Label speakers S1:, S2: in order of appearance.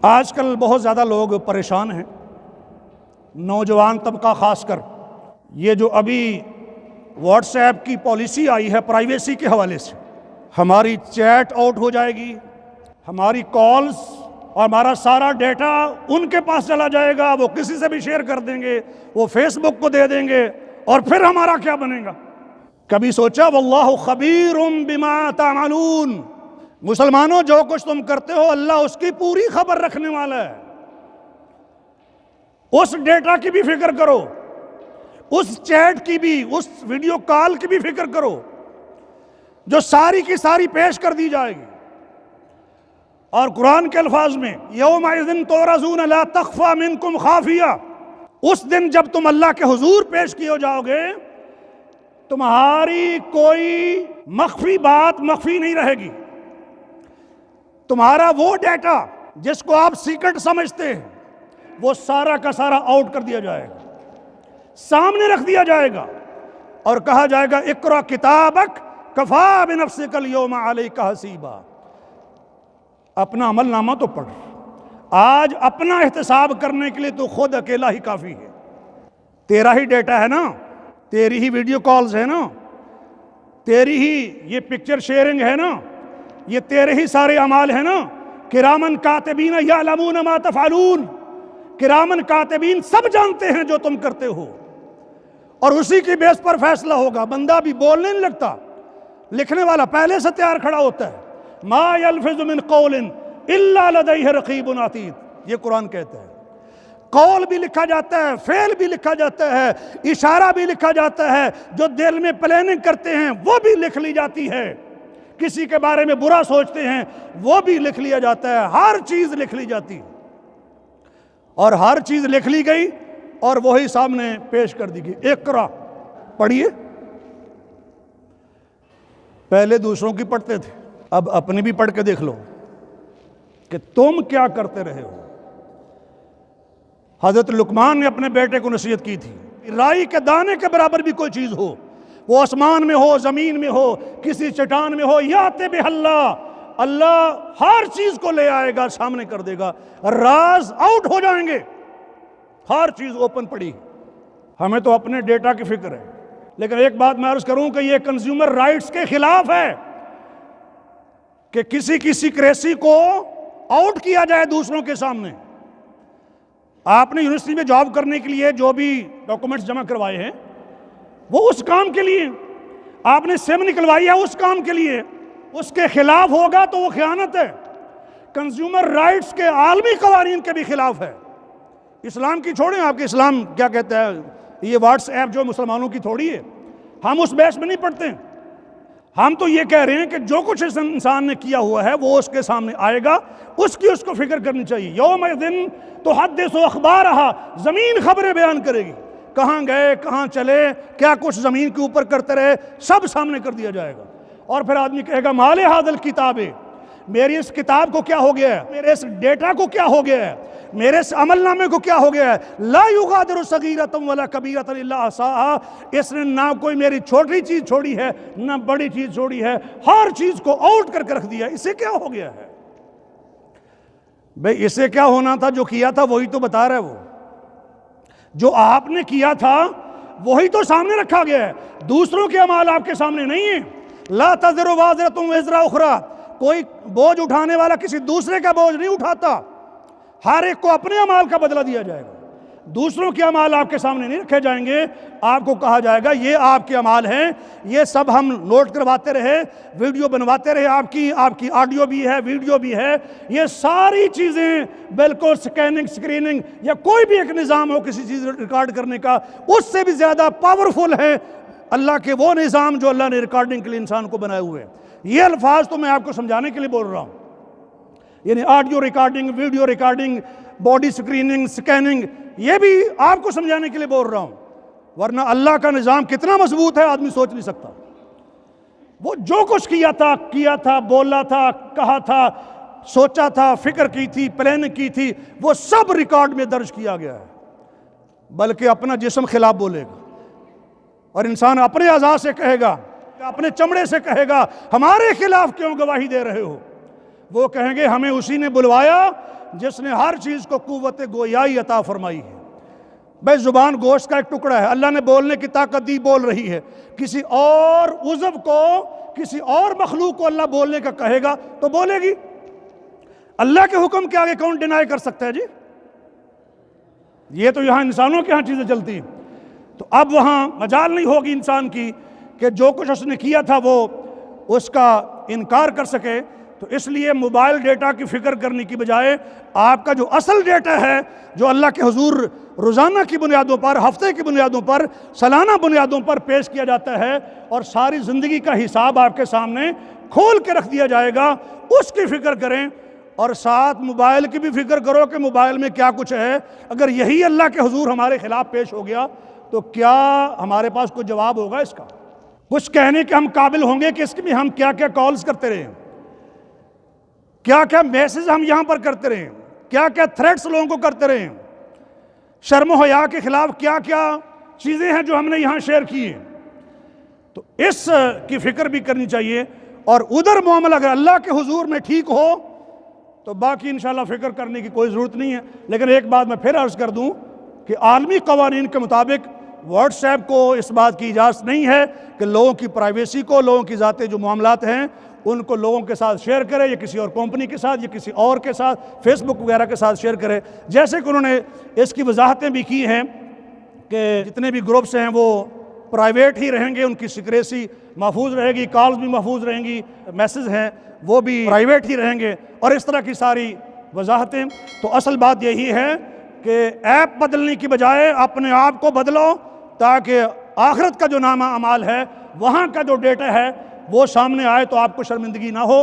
S1: آج کل بہت زیادہ لوگ پریشان ہیں، نوجوان طبقہ خاص کر۔ یہ جو ابھی واٹس ایپ کی پالیسی آئی ہے پرائیویسی کے حوالے سے، ہماری چیٹ آؤٹ ہو جائے گی، ہماری کالز اور ہمارا سارا ڈیٹا ان کے پاس چلا جائے گا، وہ کسی سے بھی شیئر کر دیں گے، وہ فیس بک کو دے دیں گے، اور پھر ہمارا کیا بنے گا؟ کبھی سوچا واللہ خبیر بما تعملون، مسلمانوں جو کچھ تم کرتے ہو اللہ اس کی پوری خبر رکھنے والا ہے۔ اس ڈیٹا کی بھی فکر کرو، اس چیٹ کی بھی، اس ویڈیو کال کی بھی فکر کرو جو ساری کی ساری پیش کر دی جائے گی۔ اور قرآن کے الفاظ میں یومئذ تعرضون لا تخفی منکم خافیہ، اس دن جب تم اللہ کے حضور پیش کیے جاؤ گے تمہاری کوئی مخفی بات مخفی نہیں رہے گی، تمہارا وہ ڈیٹا جس کو آپ سیکرٹ سمجھتے ہیں وہ سارا کا سارا آؤٹ کر دیا جائے گا، سامنے رکھ دیا جائے گا، اور کہا جائے گا اقرأ کتابک کفی بنفسک اليوم علیک حسیبا، اپنا عمل نامہ تو پڑھ، آج اپنا احتساب کرنے کے لیے تو خود اکیلا ہی کافی ہے۔ تیرا ہی ڈیٹا ہے نا، تیری ہی ویڈیو کالز ہے نا، تیری ہی یہ پکچر شیئرنگ ہے نا، یہ تیرے ہی سارے اعمال ہیں نا۔ کرامن کاتبین یعلمون ما تفعلون، کرامن کاتبین سب جانتے ہیں جو تم کرتے ہو، اور اسی کی بیس پر فیصلہ ہوگا۔ بندہ بھی بولنے نہیں لگتا، لکھنے والا پہلے سے تیار کھڑا ہوتا ہے۔ ما یلفظ من قول الا لدیہ رقیب عتید، یہ قرآن کہتا ہے۔ قول بھی لکھا جاتا ہے، فعل بھی لکھا جاتا ہے، اشارہ بھی لکھا جاتا ہے، جو دل میں پلاننگ کرتے ہیں وہ بھی لکھ لی جاتی ہے، کسی کے بارے میں برا سوچتے ہیں وہ بھی لکھ لیا جاتا ہے، ہر چیز لکھ لی جاتی ہے، اور ہر چیز لکھ لی گئی اور وہی سامنے پیش کر دی گئی۔ اقرا، پڑھیے۔ پہلے دوسروں کی پڑھتے تھے، اب اپنی بھی پڑھ کے دیکھ لو کہ تم کیا کرتے رہے ہو۔ حضرت لقمان نے اپنے بیٹے کو نصیحت کی تھی، رائی کے دانے کے برابر بھی کوئی چیز ہو، وہ آسمان میں ہو، زمین میں ہو، کسی چٹان میں ہو، یاتے بہ اللہ، اللہ ہر چیز کو لے آئے گا، سامنے کر دے گا، راز آؤٹ ہو جائیں گے، ہر چیز اوپن پڑی۔ ہمیں تو اپنے ڈیٹا کی فکر ہے، لیکن ایک بات میں عرض کروں کہ یہ کنزیومر رائٹس کے خلاف ہے کہ کسی کی سیکریسی کو آؤٹ کیا جائے دوسروں کے سامنے۔ آپ نے یونیورسٹی میں جاب کرنے کے لیے جو بھی ڈاکومنٹس جمع کروائے ہیں وہ اس کام کے لیے، آپ نے سم نکلوائی ہے اس کام کے لیے، اس کے خلاف ہوگا تو وہ خیانت ہے، کنزیومر رائٹس کے عالمی قوانین کے بھی خلاف ہے۔ اسلام کی چھوڑیں، آپ کے اسلام کیا کہتا ہے، یہ واٹس ایپ جو مسلمانوں کی تھوڑی ہے، ہم اس بیس میں نہیں پڑھتے ہیں، ہم تو یہ کہہ رہے ہیں کہ جو کچھ اس انسان نے کیا ہوا ہے وہ اس کے سامنے آئے گا، اس کو فکر کرنی چاہیے۔ یومئذ تحدث اخبارہا، زمین خبریں بیان کرے گی، کہاں گئے، کہاں چلے، کیا کچھ زمین کے اوپر کرتے رہے، سب سامنے کر دیا جائے گا۔ اور پھر آدمی کہے گا مال ھذا الکتاب، میری اس کتاب کو کیا ہو گیا ہے، میرے اس ڈیٹا کو کیا ہو گیا ہے، میرے اس عمل نامے کو کیا ہو گیا ہے۔ لا یغادر صغیرۃ ولا کبیرۃ الا احصاھا، اس نے نہ کوئی میری چھوٹی چیز چھوڑی ہے نہ بڑی چیز چھوڑی ہے، ہر چیز کو آؤٹ کر کے رکھ دیا۔ اسے کیا ہو گیا ہے بھئی، اسے کیا ہونا تھا، جو کیا تھا وہی تو بتا رہا ہے، وہ جو آپ نے کیا تھا وہی تو سامنے رکھا گیا ہے، دوسروں کے اعمال آپ کے سامنے نہیں ہیں۔ لا تزر وازرۃ وزر اخری، کوئی بوجھ اٹھانے والا کسی دوسرے کا بوجھ نہیں اٹھاتا، ہر ایک کو اپنے اعمال کا بدلہ دیا جائے گا، دوسروں کے اعمال آپ کے سامنے نہیں رکھے جائیں گے۔ آپ کو کہا جائے گا یہ آپ کے اعمال ہیں، یہ سب ہم نوٹ کرواتے رہے، ویڈیو بنواتے رہے، آپ کی آڈیو بھی ہے، ویڈیو بھی ہے، یہ ساری چیزیں بالکل سکریننگ یا کوئی بھی ایک نظام ہو کسی چیز ریکارڈ کرنے کا، اس سے بھی زیادہ پاورفل ہے اللہ کے وہ نظام جو اللہ نے ریکارڈنگ کے لیے انسان کو بنائے ہوئے ہیں۔ یہ الفاظ تو میں آپ کو سمجھانے کے لیے بول رہا ہوں، یعنی audio recording, video recording, body screening, scanning, یہ بھی آپ کو سمجھانے کے لیے بول رہا ہوں، ورنہ اللہ کا نظام کتنا مضبوط ہے آدمی سوچ نہیں سکتا۔ وہ جو کچھ کیا تھا، بولا تھا، کہا تھا، سوچا تھا، فکر کی تھی، پلاننگ کی تھی، وہ سب ریکارڈ میں درج کیا گیا ہے، بلکہ اپنا جسم خلاف بولے گا، اور انسان اپنے اعضاء سے کہے گا، اپنے چمڑے سے کہے گا ہمارے خلاف کیوں گواہی دے رہے ہو، وہ کہیں گے ہمیں اسی نے بلوایا جس نے ہر چیز کو قوت گویائی عطا فرمائی ہے۔ بھائی زبان گوشت کا ایک ٹکڑا ہے، اللہ نے بولنے کی طاقت دی، بول رہی ہے۔ کسی اور عضو کو، کسی اور مخلوق کو اللہ بولنے کا کہے گا تو بولے گی۔ اللہ کے حکم کے آگے کون ڈینائی کر سکتا ہے جی؟ یہ تو یہاں انسانوں کے ہاں چیزیں چلتی ہیں۔ تو اب وہاں مجال نہیں ہوگی انسان کی کہ جو کچھ اس نے کیا تھا وہ اس کا انکار کر سکے۔ تو اس لیے موبائل ڈیٹا کی فکر کرنے کی بجائے آپ کا جو اصل ڈیٹا ہے، جو اللہ کے حضور روزانہ کی بنیادوں پر، ہفتے کی بنیادوں پر، سالانہ بنیادوں پر پیش کیا جاتا ہے اور ساری زندگی کا حساب آپ کے سامنے کھول کے رکھ دیا جائے گا، اس کی فکر کریں۔ اور ساتھ موبائل کی بھی فکر کرو کہ موبائل میں کیا کچھ ہے۔ اگر یہی اللہ کے حضور ہمارے خلاف پیش ہو گیا تو کیا ہمارے پاس کوئی جواب ہوگا اس کا؟ کچھ کہنے کے ہم قابل ہوں گے کہ اس میں ہم کیا کیا کالز کرتے رہے ہیں، کیا کیا میسج ہم یہاں پر کرتے رہے ہیں، کیا کیا تھریٹس لوگوں کو کرتے رہے ہیں، شرم و حیا کے خلاف کیا کیا چیزیں ہیں جو ہم نے یہاں شیئر کی ہیں۔ تو اس کی فکر بھی کرنی چاہیے۔ اور ادھر معاملہ اگر اللہ کے حضور میں ٹھیک ہو تو باقی انشاءاللہ فکر کرنے کی کوئی ضرورت نہیں ہے۔ لیکن ایک بات میں پھر عرض کر دوں کہ عالمی قوانین کے مطابق واٹس ایپ کو اس بات کی اجازت نہیں ہے کہ لوگوں کی پرائیویسی کو، لوگوں کی ذاتی جو معاملات ہیں ان کو لوگوں کے ساتھ شیئر کرے، یا کسی اور کمپنی کے ساتھ یا کسی اور کے ساتھ، فیس بک وغیرہ کے ساتھ شیئر کرے۔ جیسے کہ انہوں نے اس کی وضاحتیں بھی کی ہیں کہ جتنے بھی گروپس ہیں وہ پرائیویٹ ہی رہیں گے، ان کی سیکریسی محفوظ رہے گی، کالز بھی محفوظ رہیں گی، میسج ہیں وہ بھی پرائیویٹ ہی رہیں گے، اور اس طرح کی ساری وضاحتیں۔ تو اصل بات یہی ہے کہ ایپ بدلنے کی بجائے اپنے آپ کو بدلو، تاکہ آخرت کا جو نامہ اعمال ہے، وہاں کا جو ڈیٹا ہے وہ سامنے آئے تو آپ کو شرمندگی نہ ہو۔